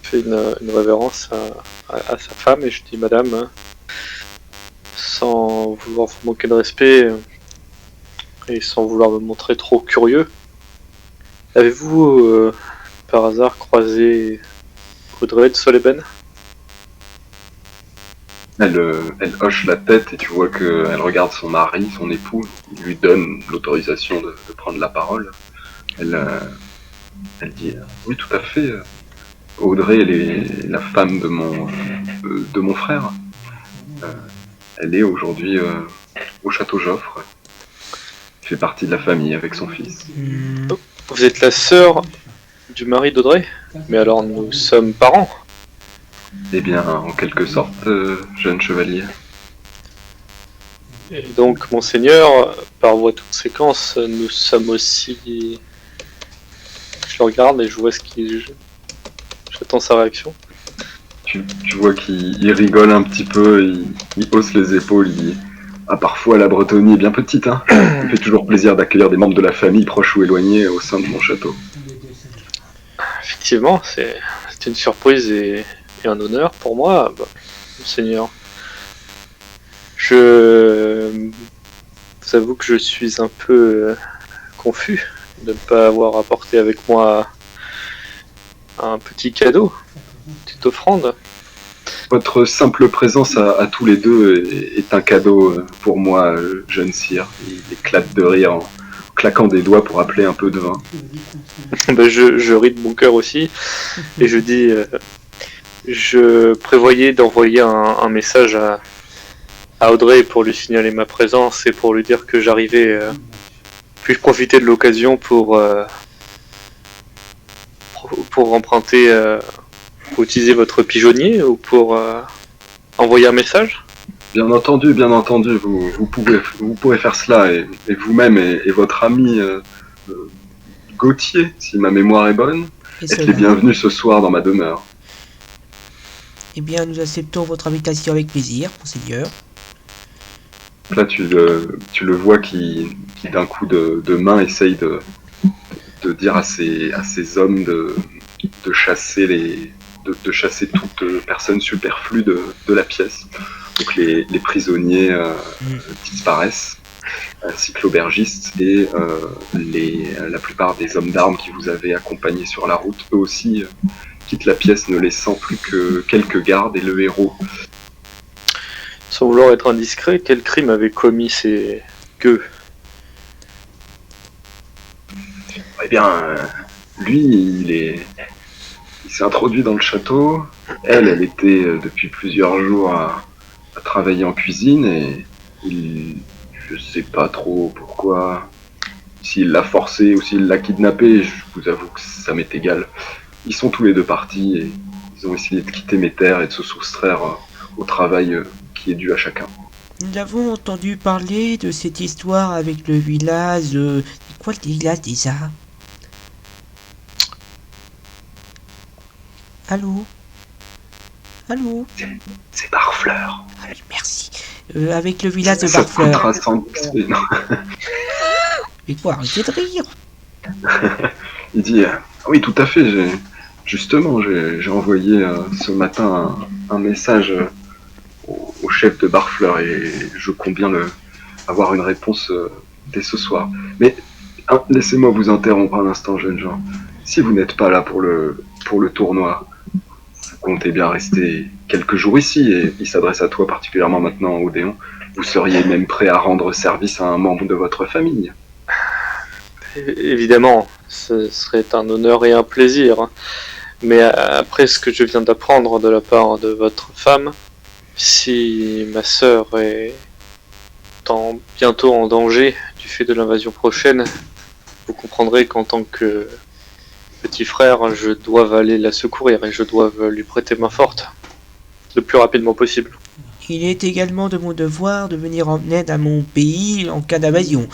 fais une révérence à sa femme et je dis Madame, sans vouloir vous manquer de respect et sans vouloir me montrer trop curieux, avez-vous par hasard croisé Audrey de Soleben? Elle hoche la tête et tu vois qu'elle regarde son mari, son époux, il lui donne l'autorisation de prendre la parole. Elle dit oui, tout à fait. Audrey, elle est la femme de mon frère. Elle est aujourd'hui au château Joffre. Elle fait partie de la famille avec son fils. Vous êtes la sœur du mari d'Audrey? Mais alors nous sommes parents. Eh bien, en quelque sorte, jeune chevalier. Et donc, monseigneur, par voie de conséquence, nous sommes aussi... Je le regarde et je vois j'attends sa réaction. Tu vois qu'il rigole un petit peu, il hausse les épaules, il dit ah, parfois la Bretonie est bien petite, hein. Ça me fait toujours plaisir d'accueillir des membres de la famille, proches ou éloignés, au sein de mon château. Effectivement, c'est une surprise et un honneur pour moi, monseigneur. Je vous avoue que je suis un peu confus de ne pas avoir apporté avec moi un petit cadeau, une petite offrande. Votre simple présence à tous les deux est un cadeau pour moi, jeune sire. Il éclate de rire en claquant des doigts pour appeler un peu de vin. Je ris de mon cœur aussi et je dis je prévoyais d'envoyer un message à Audrey pour lui signaler ma présence et pour lui dire que j'arrivais. Puis-je profiter de l'occasion pour emprunter, pour utiliser votre pigeonnier ou pour envoyer un message? Bien entendu, vous pourrez faire cela et vous-même et votre ami Gauthier, si ma mémoire est bonne, êtes les bienvenus ce soir dans ma demeure. Eh bien, nous acceptons votre invitation avec plaisir, monseigneur. Là, tu le vois qui d'un coup de main essaye de dire à ces hommes de chasser de chasser toute personne superflue de la pièce. Donc les prisonniers disparaissent, ainsi que l'aubergiste et la plupart des hommes d'armes qui vous avaient accompagnés sur la route, eux aussi quittent la pièce, ne laissant plus que quelques gardes et le héros. Sans vouloir être indiscret, quel crime avaient commis ces gueux? Eh bien, lui, il s'est introduit dans le château. Elle était depuis plusieurs jours à travailler en cuisine et je sais pas trop pourquoi, s'il l'a forcé ou s'il l'a kidnappé, je vous avoue que ça m'est égal. Ils sont tous les deux partis et ils ont essayé de quitter mes terres et de se soustraire au travail qui est dû à chacun. Nous avons entendu parler de cette histoire avec le village. C'est quoi le village déjà? Allô? C'est Barfleur. Ah oui, merci. Avec le village de Ça te Barfleur. coûtera 100 XP, non. Mais quoi, arrêtez de rire. Il dit oui, tout à fait, j'ai envoyé ce matin un message au chef de Barfleur et je compte bien avoir une réponse dès ce soir. Mais laissez-moi vous interrompre un instant, jeunes gens. Si vous n'êtes pas là pour le tournoi, vous comptez bien rester quelques jours ici, et il s'adresse à toi particulièrement maintenant, Odéon. Vous seriez même prêt à rendre service à un membre de votre famille. Évidemment, ce serait un honneur et un plaisir. Mais après ce que je viens d'apprendre de la part de votre femme, si ma sœur est bientôt en danger du fait de l'invasion prochaine, vous comprendrez qu'en tant que petit frère, je dois aller la secourir et je dois lui prêter main forte le plus rapidement possible. Il est également de mon devoir de venir en aide à mon pays en cas d'invasion.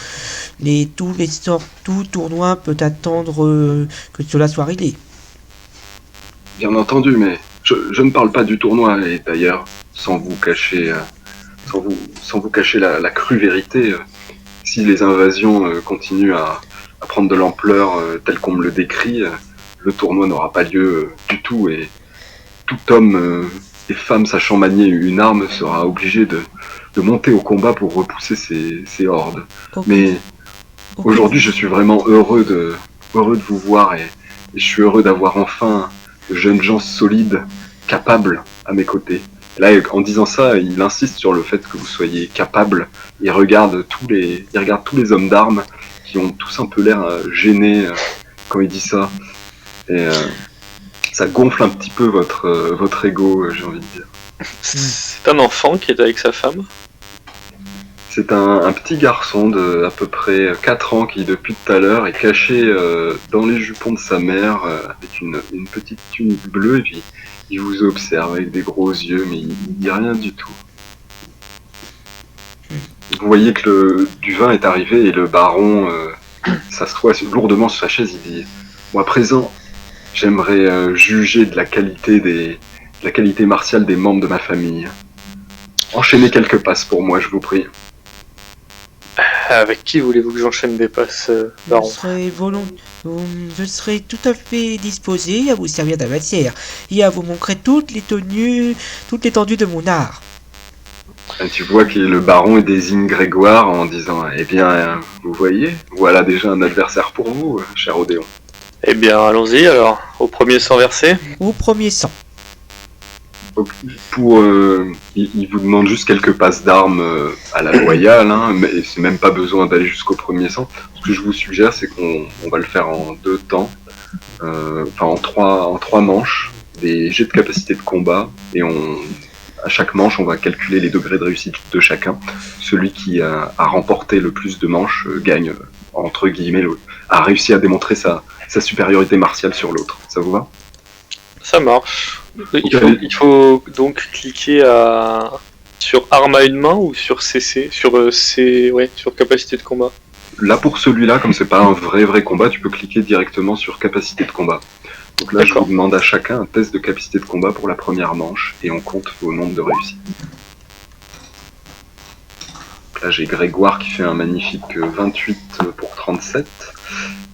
Tout tournoi peut attendre que cela soit réglé. bien entendu, mais je ne parle pas du tournoi, et d'ailleurs, sans vous cacher, sans vous cacher la crue vérité, si les invasions continuent à prendre de l'ampleur telle qu'on me le décrit, le tournoi n'aura pas lieu du tout, et tout homme et femme sachant manier une arme sera obligé de monter au combat pour repousser ces hordes. Ok. Mais Ok. aujourd'hui, je suis vraiment heureux de vous voir, et je suis heureux d'avoir enfin de jeunes gens solides, capables à mes côtés. Et là, en disant ça, il insiste sur le fait que vous soyez capables. Il regarde tous les hommes d'armes qui ont tous un peu l'air gênés quand il dit ça. Et ça gonfle un petit peu votre ego, j'ai envie de dire. C'est un enfant qui est avec sa femme. C'est un petit garçon de à peu près 4 ans qui, depuis tout à l'heure, est caché dans les jupons de sa mère avec une petite tunique bleue, et puis il vous observe avec des gros yeux, mais il dit rien du tout. Vous voyez que du vin est arrivé, et le baron s'assoit lourdement sur sa chaise. Il dit: Moi, à présent, j'aimerais juger de la qualité martiale des membres de ma famille. Enchaînez quelques passes pour moi, je vous prie. Avec qui voulez-vous que j'enchaîne des passes, baron? Je serai tout à fait disposé à vous servir d'adversaire et à vous montrer toute l'étendue de mon art. Et tu vois que le baron désigne Grégoire en disant: Eh bien, vous voyez, voilà déjà un adversaire pour vous, cher Odéon. Eh bien, allons-y alors, au premier sang versé. Au premier sang. Il vous demande juste quelques passes d'armes à la loyale, hein, mais c'est même pas besoin d'aller jusqu'au premier sang. Ce que je vous suggère, c'est qu'on va le faire en 2 temps, en trois manches, des jets de capacité de combat, et à chaque manche, on va calculer les degrés de réussite de chacun. Celui qui a remporté le plus de manches gagne, entre guillemets, a réussi à démontrer sa supériorité martiale sur l'autre. Ça vous va? Ça marche. Il faut donc cliquer sur arme à une main ou sur CC, sur capacité de combat. Là, pour celui-là, comme c'est pas un vrai combat, tu peux cliquer directement sur capacité de combat. Donc là, je vous demande à chacun un test de capacité de combat pour la première manche, et on compte vos nombres de réussites. Donc là, j'ai Grégoire qui fait un magnifique 28 pour 37,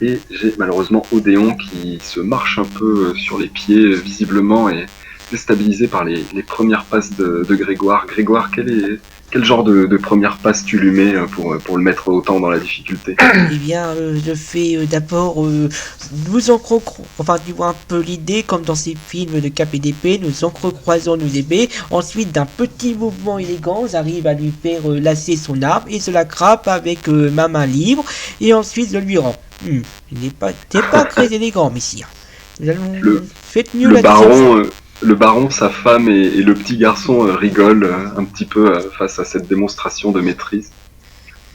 et j'ai malheureusement Odéon qui se marche un peu sur les pieds, visiblement, et déstabilisé par les premières passes de Grégoire. Grégoire, quel genre de première passe tu lui mets pour le mettre autant dans la difficulté? Eh bien, je fais d'abord, tu vois un peu l'idée, comme dans ces films de cap et d'épée, nous entrecroisons nos épées, ensuite d'un petit mouvement élégant, j'arrive à lui faire lasser son arme, et je la crappe avec ma main libre, et ensuite je lui rends. T'es pas très élégant, messire. Faites mieux la distance. Le baron, sa femme et le petit garçon rigolent un petit peu face à cette démonstration de maîtrise.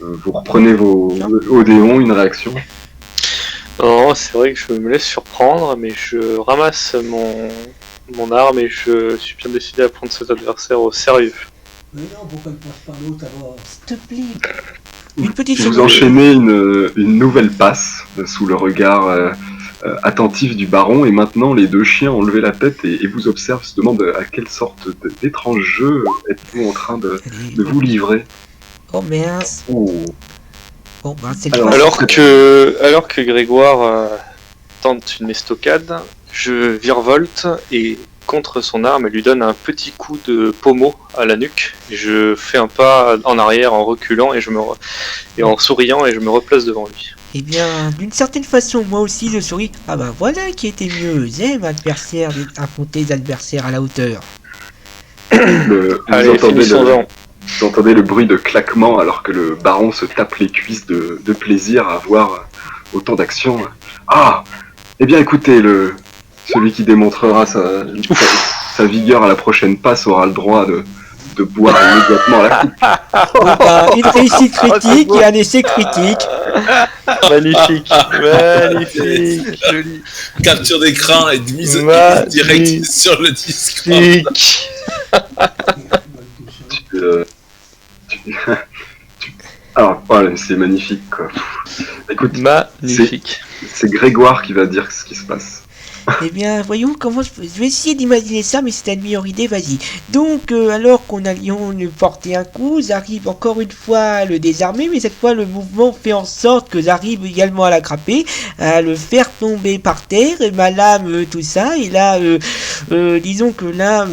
Vous reprenez vos Odéon, une réaction? Non, c'est vrai que je me laisse surprendre, mais je ramasse mon arme et je suis bien décidé à prendre cet adversaire au sérieux. Mais non, pourquoi ne passe pas l'autre alors? S'il te plaît. Une petite Vous enchaînez une nouvelle passe sous le regard attentif du baron, et maintenant les 2 chiens ont levé la tête et vous observent, se demandent à quelle sorte d'étrange jeu êtes-vous en train de vous livrer. Oh mince. Oh. Bon, ben c'est Alors que Grégoire tente une estocade, je virevolte et contre son arme, elle lui donne un petit coup de pommeau à la nuque. Je fais un pas en arrière en reculant et en souriant, et je me replace devant lui. Eh bien, d'une certaine façon, moi aussi je souris. Ah bah voilà qui était mieux. J'aime affronter des adversaires à la hauteur. Allez, finissons-en. Vous entendez le bruit de claquement alors que le baron se tape les cuisses de plaisir à voir autant d'action. Ah! Eh bien écoutez, celui qui démontrera sa vigueur à la prochaine passe aura le droit de boire immédiatement la coupe. Une réussite critique et un essai critique. Magnifique, magnifique. Joli. Capture d'écran et mise direct sur le disque. Alors, voilà, c'est magnifique, quoi. Écoute, magnifique. C'est Grégoire qui va dire ce qui se passe. Eh bien, voyons comment je vais essayer d'imaginer ça, mais c'est une meilleure idée, vas-y. Donc, alors qu'on allions le porter un coup, j'arrive encore une fois à le désarmer, mais cette fois le mouvement fait en sorte que j'arrive également à l'attraper, à le faire tomber par terre, et ma lame, tout ça, et là, disons que là...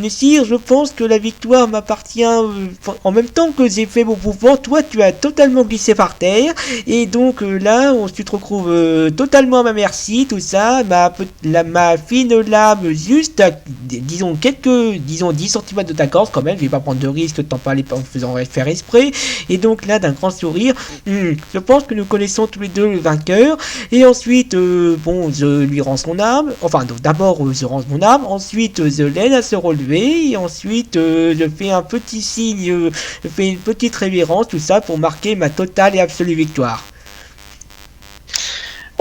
Sire, je pense que la victoire m'appartient en même temps que j'ai fait mon mouvement. Toi, tu as totalement glissé par terre. Et donc là, tu te retrouves totalement à ma merci, tout ça. Ma fine lame, juste, disons, 10 cm de ta corde quand même. Je vais pas prendre de risque de t'en parler en faisant faire exprès. Et donc là, d'un grand sourire, je pense que nous connaissons tous les deux le vainqueur. Et ensuite, bon, je lui rends son arme. Enfin, donc d'abord, je rends mon arme. Ensuite, je l'aide à se relever. Et ensuite, je fais un petit signe, je fais une petite révérence, tout ça, pour marquer ma totale et absolue victoire.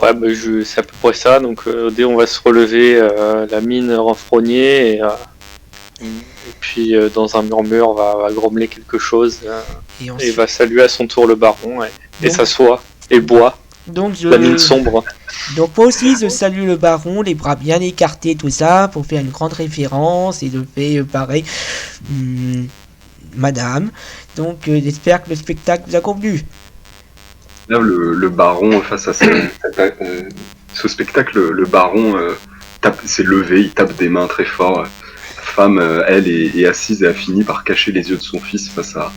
Ouais, bah, c'est à peu près ça. Donc, dès on va se relever, la mine renfrognée, et puis dans un murmure, va grommeler quelque chose, Et et ensuite, va saluer à son tour le baron, et Donc- s'assoit, et boit, donc je... la mine sombre. Donc moi aussi je salue le baron, les bras bien écartés, tout ça, pour faire une grande référence, et je fais pareil, madame. Donc j'espère que le spectacle vous a convenu. Là, le baron, face à ce spectacle, le baron s'est levé, il tape des mains très fort. La femme, elle, est assise et a fini par cacher les yeux de son fils face à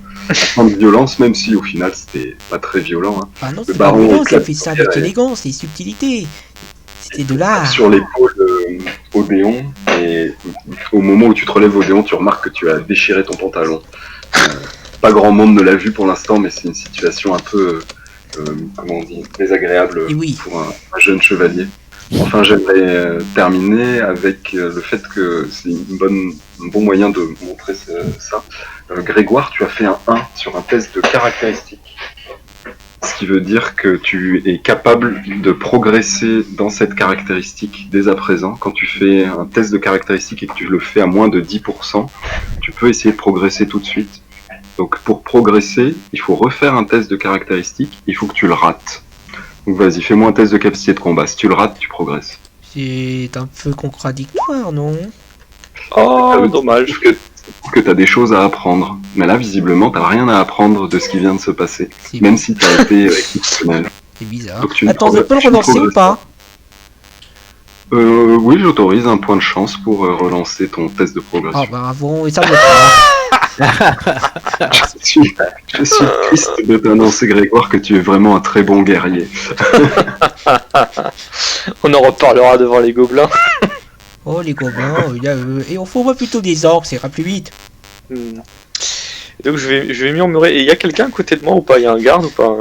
tant de violence, même si au final c'était pas très violent. Hein. Ah non, Le c'est pas baron violent, il claque fait ça la avec pierre élégance et subtilité. C'était de l'art. sur l'épaule Odéon, et au moment où tu te relèves Odéon, tu remarques que tu as déchiré ton pantalon. Pas grand monde ne l'a vu pour l'instant, mais c'est une situation un peu, comment on dit, désagréable Et oui. pour un jeune chevalier. Enfin, j'aimerais terminer avec le fait que c'est un bon moyen de montrer ça. Grégoire, tu as fait un 1 sur un test de caractéristiques. Ce qui veut dire que tu es capable de progresser dans cette caractéristique dès à présent. Quand tu fais un test de caractéristiques et que tu le fais à moins de 10%, tu peux essayer de progresser tout de suite. Donc pour progresser, il faut refaire un test de caractéristiques, il faut que tu le rates. Donc vas-y, fais-moi un test de capacité de combat. Si tu le rates, tu progresses. C'est un peu contradictoire, non? Oh, dommage. Que tu as des choses à apprendre. Mais là, visiblement, t'as rien à apprendre de ce qui vient de se passer. C'est Même si tu as été exceptionnel. c'est bizarre. Donc, tu ne Attends, je peux le tu ne relancer ou progresses pas? Oui, j'autorise un point de chance pour relancer ton test de Ah progression. bah bon, et ça me fera. Je suis triste de t'annoncer, Grégoire, que tu es vraiment un très bon guerrier. On en reparlera devant les gobelins. Oh les gobelins, et on faut plutôt des orques, ça ira plus vite. Et donc je vais murmurer. Et il y a quelqu'un à côté de moi ou pas? Il y a un garde ou pas?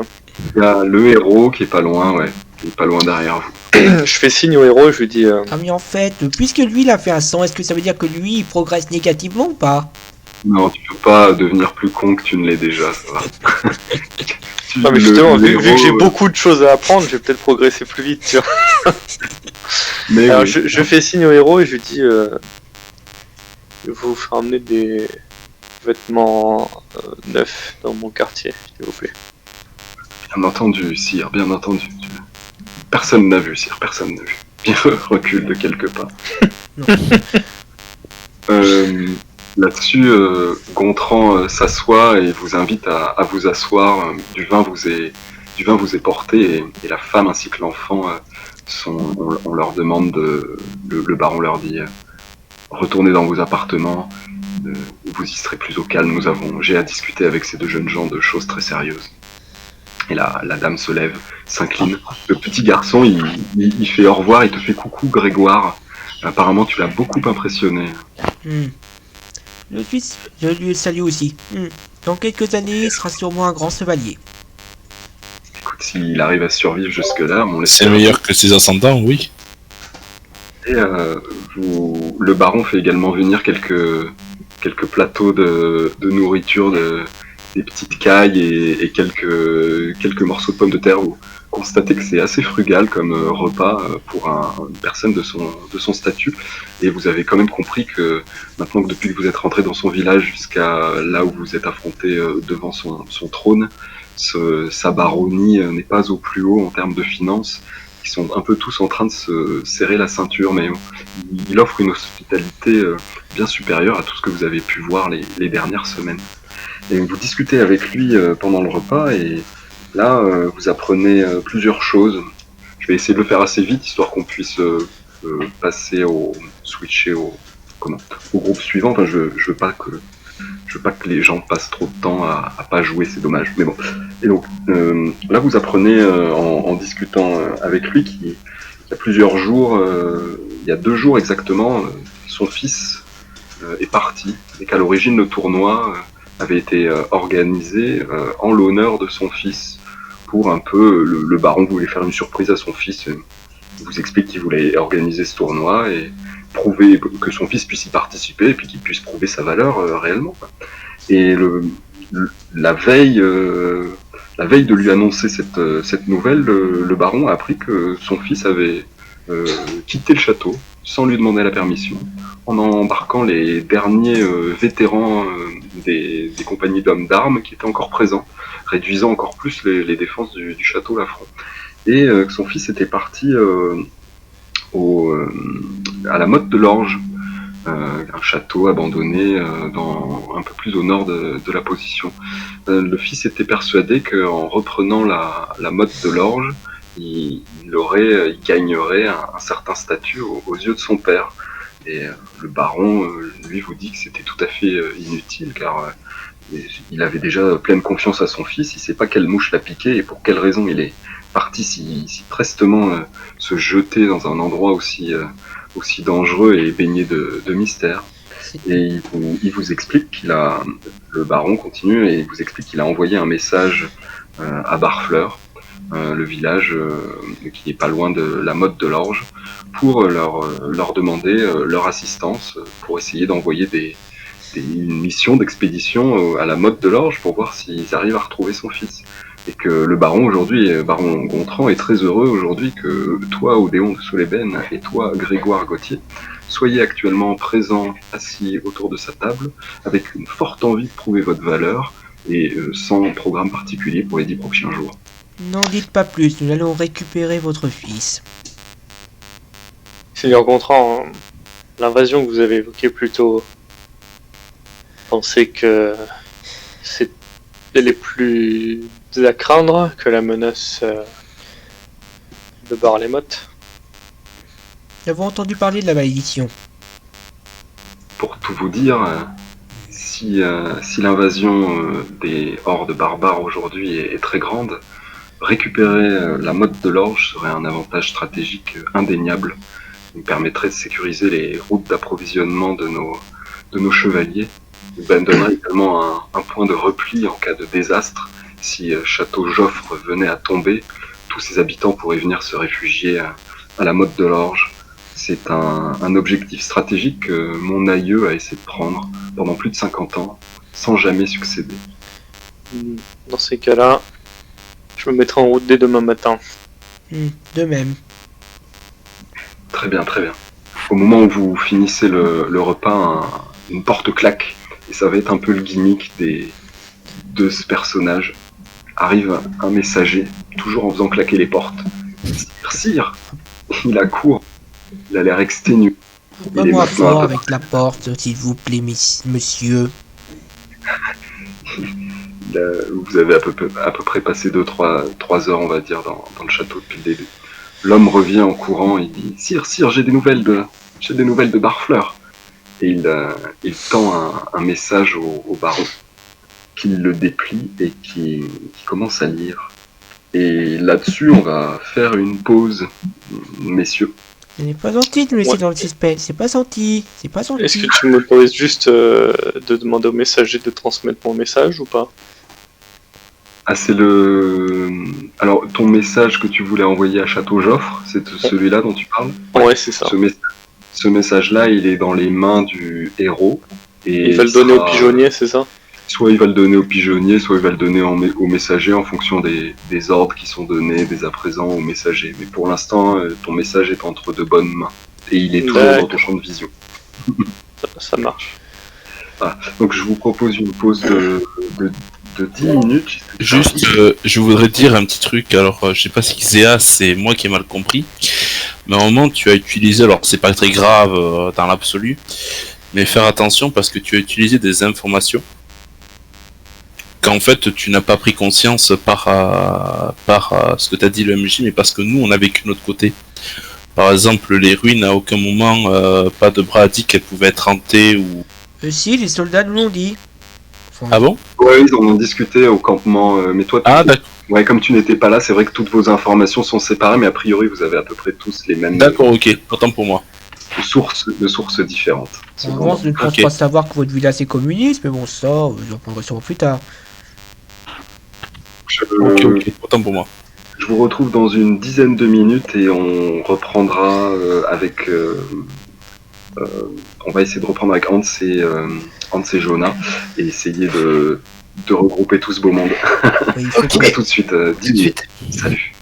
Il y a le héros qui est pas loin, ouais. Qui est pas loin derrière vous. Je fais signe au héros et je lui dis Ah mais en fait, puisque lui il a fait un 100, est-ce que ça veut dire que lui il progresse négativement ou pas? Non, tu peux pas devenir plus con que tu ne l'es déjà, ça va. non, mais justement, vu que j'ai héros, beaucoup de choses à apprendre, je vais peut-être progresser plus vite, tu vois. Mais Alors, oui. je fais signe au héros et je lui dis je vais vous faire amener des vêtements neufs dans mon quartier, s'il vous plaît. Bien entendu, sire, bien entendu. Personne n'a vu, sire, personne n'a vu. Bien, recule de quelques pas. Non. Là-dessus, Gontran s'assoit et vous invite à vous asseoir. Du vin vous est porté et la femme ainsi que l'enfant, on leur demande, le baron leur dit, retournez dans vos appartements, vous y serez plus au calme. J'ai à discuter avec ces deux jeunes gens de choses très sérieuses. Et la dame se lève, s'incline. Le petit garçon, il fait au revoir, il te fait coucou Grégoire. Apparemment, tu l'as beaucoup impressionné. Je lui salue aussi. Dans quelques années, il sera sûrement un grand chevalier. Écoute, s'il arrive à survivre jusque-là, on C'est l'espère. meilleur que ses ascendants, oui. Et le baron fait également venir quelques plateaux de nourriture, des petites cailles et quelques morceaux de pommes de terre. Vous constatez que c'est assez frugal comme repas pour une personne de son statut. Et vous avez quand même compris que maintenant que depuis que vous êtes rentré dans son village jusqu'à là où vous êtes affronté devant son trône, sa baronnie n'est pas au plus haut en termes de finances. qui sont un peu tous en train de se serrer la ceinture, mais il offre une hospitalité bien supérieure à tout ce que vous avez pu voir les dernières semaines. Et vous discutez avec lui pendant le repas, et là, vous apprenez plusieurs choses. Je vais essayer de le faire assez vite, histoire qu'on puisse switcher au groupe suivant. Enfin, je veux pas que les gens passent trop de temps à pas jouer, c'est dommage. Mais bon. Et donc, là, vous apprenez en discutant avec lui qu'il y a plusieurs jours, il y a 2 jours exactement, son fils est parti, et qu'à l'origine, le tournoi avait été organisé en l'honneur de son fils. Pour un peu, le baron voulait faire une surprise à son fils. Il vous explique qu'il voulait organiser ce tournoi et prouver que son fils puisse y participer et puis qu'il puisse prouver sa valeur réellement. Et la veille de lui annoncer cette nouvelle, le baron a appris que son fils avait quitté le château sans lui demander la permission, en embarquant les derniers vétérans des compagnies d'hommes d'armes qui étaient encore présents, réduisant encore plus les défenses du château Lafranc. Et que son fils était parti à la Motte de l'Orge, un château abandonné un peu plus au nord de la position. Le fils était persuadé qu'en reprenant la Motte de l'Orge, il gagnerait un certain statut aux yeux de son père. Et le baron, lui, vous dit que c'était tout à fait inutile, car il avait déjà pleine confiance à son fils, il sait pas quelle mouche l'a piqué et pour quelle raison il est parti si prestement se jeter dans un endroit aussi dangereux et baigné de mystère. Et il vous explique le baron continue et il vous explique qu'il a envoyé un message à Barfleur, le village qui est pas loin de la Motte de l'Orge, pour leur demander leur assistance pour essayer d'envoyer une mission d'expédition à la Motte de l'Orge pour voir s'ils arrivent à retrouver son fils. Et que le baron aujourd'hui, baron Gontran, est très heureux aujourd'hui que toi, Odéon de Solében, et toi, Grégoire Gauthier, soyez actuellement présents, assis autour de sa table, avec une forte envie de prouver votre valeur, et sans programme particulier pour les 10 prochains jours. N'en dites pas plus, nous allons récupérer votre fils. Seigneur Gontran, l'invasion que vous avez évoquée plus tôt, pensez que elle est plus à craindre que la menace de Bar-les-Mottes? Nous avons entendu parler de la malédiction. Pour tout vous dire, si l'invasion des hordes barbares aujourd'hui est très grande, récupérer la Motte de l'Orge serait un avantage stratégique indéniable. Il nous permettrait de sécuriser les routes d'approvisionnement de nos chevaliers. Il donnerait également un point de repli en cas de désastre. Si Château Joffre venait à tomber, tous ses habitants pourraient venir se réfugier à la Motte de l'Orge. C'est un objectif stratégique que mon aïeux a essayé de prendre pendant plus de 50 ans, sans jamais succéder. Dans ces cas-là, je me mettrai en route dès demain matin. De même. Très bien, très bien. Au moment où vous finissez le repas, une porte claque, et ça va être un peu le gimmick de ce personnage. Arrive un messager, toujours en faisant claquer les portes. Sire, il accourt, il a l'air exténué. Pas-moi fort avec la porte, s'il vous plaît, monsieur. Vous avez à peu près passé 3 heures, on va dire, dans le château depuis le début. L'homme revient en courant, il dit « Sire, j'ai des nouvelles de Barfleur ». Et il tend un message au baron, qu'il le déplie et qui commence à lire. Et là-dessus, on va faire une pause, messieurs. Ce n'est pas gentil de me laisser dans le suspense, c'est pas gentil. Est-ce que tu m'autorises juste de demander au messager de transmettre mon message ou pas? Ah, Alors, ton message que tu voulais envoyer à Château Joffre, c'est celui-là dont tu parles? Ouais, c'est ça. Ce message-là, il est dans les mains du héros. Et il va le donner au pigeonnier, c'est ça? Soit il va le donner au pigeonnier, soit il va le donner au messager en fonction des ordres qui sont donnés dès à présent au messager. Mais pour l'instant, ton message est entre de bonnes mains. Et il est toujours dans ton champ de vision. Ça marche. Ah, donc je vous propose une pause de de 10 minutes. Juste, je voudrais dire un petit truc. Alors, je sais pas si Zéa, c'est moi qui ai mal compris. Mais à un moment, tu as utilisé, alors c'est pas très grave dans l'absolu, mais faire attention parce que tu as utilisé des informations qu'en fait tu n'as pas pris conscience par ce que t'as dit le MJ, mais parce que nous on a vécu de notre côté. Par exemple, les ruines, à aucun moment, pas de bras a dit qu'elles pouvaient être hantées ou. Si, les soldats nous l'ont dit. Enfin, Ah bon? Ouais, ils en ont discuté au campement, mais toi, Ah d'accord. ouais, comme tu n'étais pas là, c'est vrai que toutes vos informations sont séparées, mais a priori, vous avez à peu près tous les mêmes D'accord, ok. Autant pour moi. de sources différentes. en revanche, je ne pense Ok. pas savoir que votre village est communiste, mais bon, ça, j'en prendrai sûrement plus tard. Ok. Autant pour moi. Je vous retrouve dans une dizaine de minutes et on reprendra on va essayer de reprendre avec Hans et Jonah et essayer de regrouper tout ce beau monde. Mais il faut Ok. que- À tout de suite, 10 Tout de minutes. suite. Salut.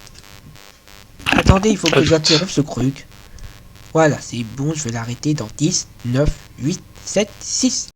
Attendez, il faut que j'interrompe ce truc. Voilà, c'est bon, je vais l'arrêter dans 10, 9, 8, 7, 6.